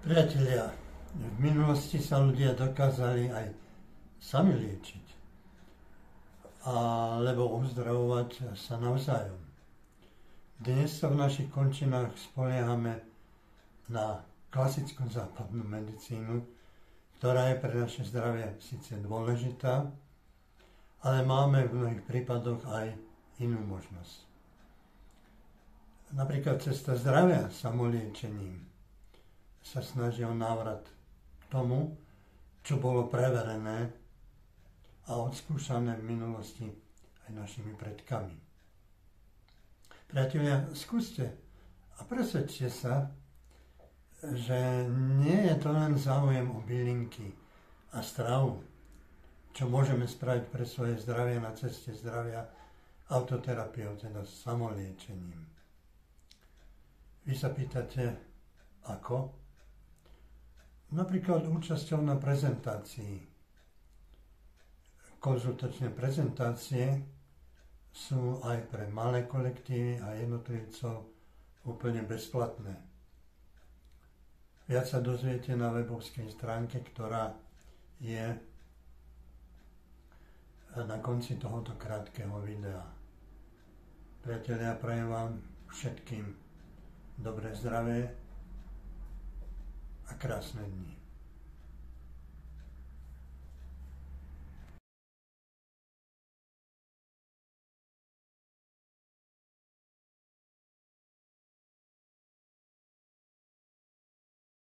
Priatelia, v minulosti sa ľudia dokázali aj sami liečiť, alebo uzdravovať sa navzájom. Dnes sa v našich končinách spoliehame na klasickú západnú medicínu, ktorá je pre naše zdravie síce dôležitá, ale máme v mnohých prípadoch aj inú možnosť. Napríklad cesta zdravia samoliečením sa snaží o návrat k tomu, čo bolo preverené a odskúšané v minulosti aj našimi predkami. Priatelia, skúste a presvedčte sa, že nie je to len záujem o bylinky a stravu, čo môžeme spraviť pre svoje zdravie na ceste zdravia autoterapiou, teda samoliečením. Vy sa pýtate, ako? Napríklad účasťou na prezentácii. Konzultačné prezentácie sú aj pre malé kolektívy a jednotlivcov úplne bezplatné. Viac sa dozviete na webovskej stránke, ktorá je na konci tohoto krátkeho videa. Priatelia, prajem vám všetkým dobré zdravie a krásne dni.